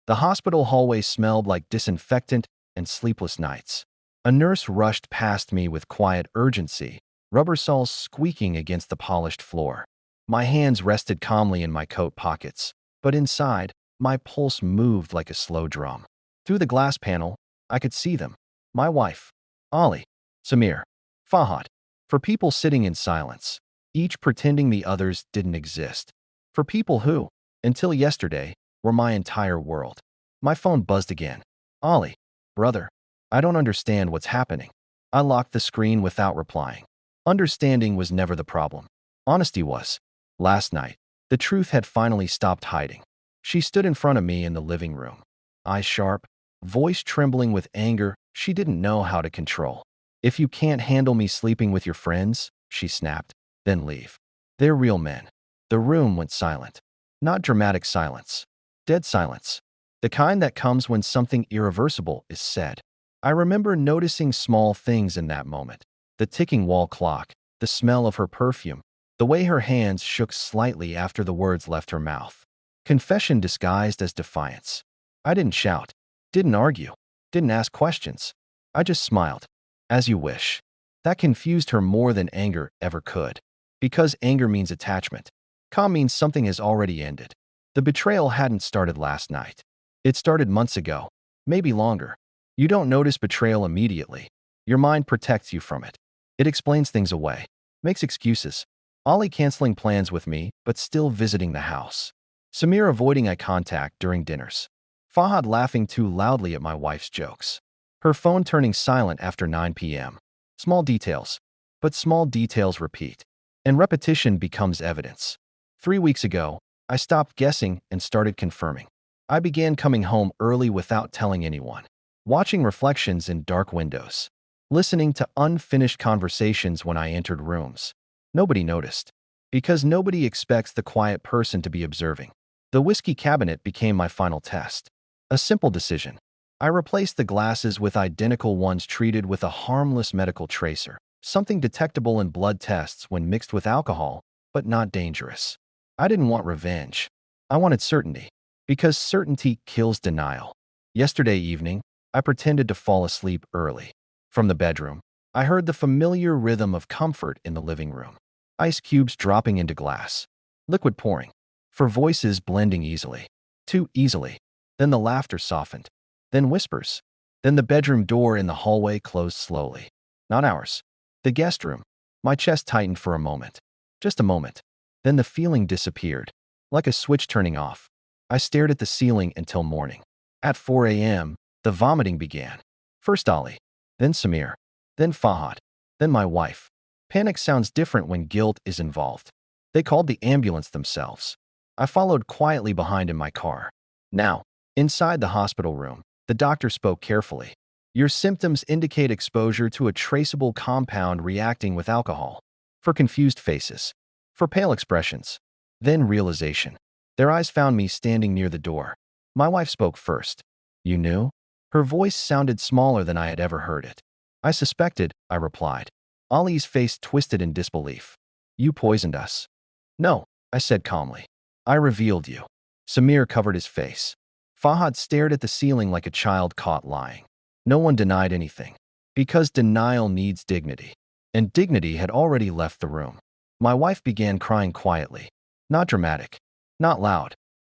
The hospital hallway smelled like disinfectant and sleepless nights. A nurse rushed past me with quiet urgency, rubber soles squeaking against the polished floor. My hands rested calmly in my coat pockets, but inside, my pulse moved like a slow drum. Through the glass panel, I could see them. My wife, Ali, Samir, Fahad. For people sitting in silence, each pretending the others didn't exist. For people who, until yesterday, were my entire world. My phone buzzed again. Ali, brother, I don't understand what's happening. I locked the screen without replying. Understanding was never the problem. Honesty was. Last night, the truth had finally stopped hiding. She stood in front of me in the living room. Eyes sharp, voice trembling with anger she didn't know how to control. If you can't handle me sleeping with your friends, she snapped, then leave. They're real men. The room went silent. Not dramatic silence. Dead silence. The kind that comes when something irreversible is said. I remember noticing small things in that moment. The ticking wall clock, the smell of her perfume, the way her hands shook slightly after the words left her mouth. Confession disguised as defiance. I didn't shout, didn't argue, didn't ask questions. I just smiled. As you wish. That confused her more than anger ever could. Because anger means attachment. Calm means something has already ended. The betrayal hadn't started last night. It started months ago, maybe longer. You don't notice betrayal immediately. Your mind protects you from it. It explains things away, makes excuses. Ali canceling plans with me, but still visiting the house. Samir avoiding eye contact during dinners. Fahad laughing too loudly at my wife's jokes. Her phone turning silent after 9 p.m. Small details. But small details repeat. And repetition becomes evidence. 3 weeks ago, I stopped guessing and started confirming. I began coming home early without telling anyone. Watching reflections in dark windows. Listening to unfinished conversations when I entered rooms. Nobody noticed. Because nobody expects the quiet person to be observing. The whiskey cabinet became my final test. A simple decision. I replaced the glasses with identical ones treated with a harmless medical tracer, something detectable in blood tests when mixed with alcohol, but not dangerous. I didn't want revenge. I wanted certainty, because certainty kills denial. Yesterday evening, I pretended to fall asleep early. From the bedroom, I heard the familiar rhythm of comfort in the living room. Ice cubes dropping into glass. Liquid pouring. For voices blending easily. Too easily. Then the laughter softened. Then whispers. Then the bedroom door in the hallway closed slowly. Not ours. The guest room. My chest tightened for a moment. Just a moment. Then the feeling disappeared. Like a switch turning off. I stared at the ceiling until morning. At 4 a.m., the vomiting began. First Ali. Then Samir. Then Fahad. Then my wife. Panic sounds different when guilt is involved. They called the ambulance themselves. I followed quietly behind in my car. Now, inside the hospital room, the doctor spoke carefully. Your symptoms indicate exposure to a traceable compound reacting with alcohol. For confused faces. For pale expressions. Then realization. Their eyes found me standing near the door. My wife spoke first. You knew? Her voice sounded smaller than I had ever heard it. I suspected, I replied. Ali's face twisted in disbelief. You poisoned us. No, I said calmly. I revealed you. Samir covered his face. Fahad stared at the ceiling like a child caught lying. No one denied anything. Because denial needs dignity. And dignity had already left the room. My wife began crying quietly. Not dramatic. Not loud.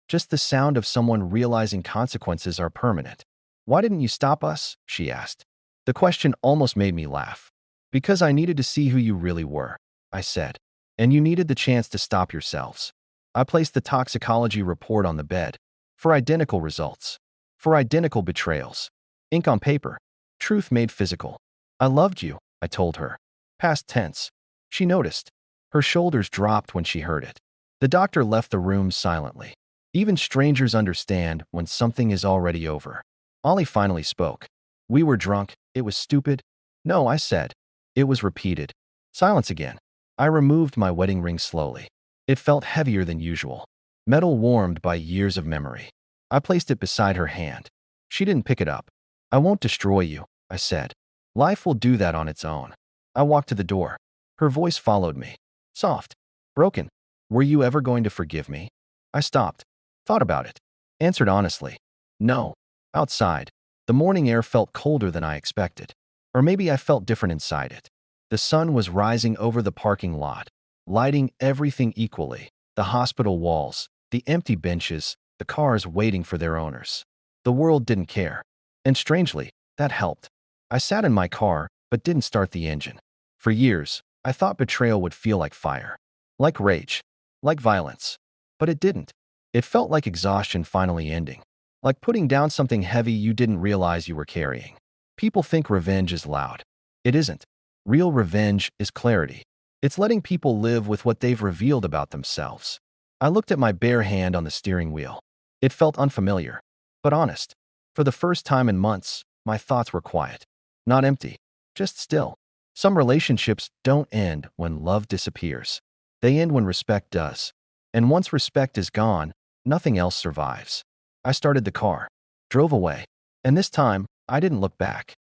Just the sound of someone realizing consequences are permanent. Why didn't you stop us? She asked. The question almost made me laugh. Because I needed to see who you really were, I said. And you needed the chance to stop yourselves. I placed the toxicology report on the bed. For identical results. For identical betrayals. Ink on paper. Truth made physical. I loved you, I told her. Past tense. She noticed. Her shoulders dropped when she heard it. The doctor left the room silently. Even strangers understand when something is already over. Ali finally spoke. We were drunk. It was stupid. No, I said. It was repeated. Silence again. I removed my wedding ring slowly. It felt heavier than usual. Metal warmed by years of memory. I placed it beside her hand. She didn't pick it up. I won't destroy you, I said. Life will do that on its own. I walked to the door. Her voice followed me. Soft. Broken. Were you ever going to forgive me? I stopped. Thought about it. Answered honestly. No. Outside, the morning air felt colder than I expected. Or maybe I felt different inside it. The sun was rising over the parking lot, lighting everything equally. The hospital walls, the empty benches, the cars waiting for their owners. The world didn't care. And strangely, that helped. I sat in my car, but didn't start the engine. For years, I thought betrayal would feel like fire. Like rage. Like violence. But it didn't. It felt like exhaustion finally ending. Like putting down something heavy you didn't realize you were carrying. People think revenge is loud. It isn't. Real revenge is clarity. It's letting people live with what they've revealed about themselves. I looked at my bare hand on the steering wheel. It felt unfamiliar, but honest. For the first time in months, my thoughts were quiet. Not empty, just still. Some relationships don't end when love disappears. They end when respect does. And once respect is gone, nothing else survives. I started the car, drove away, and this time, I didn't look back.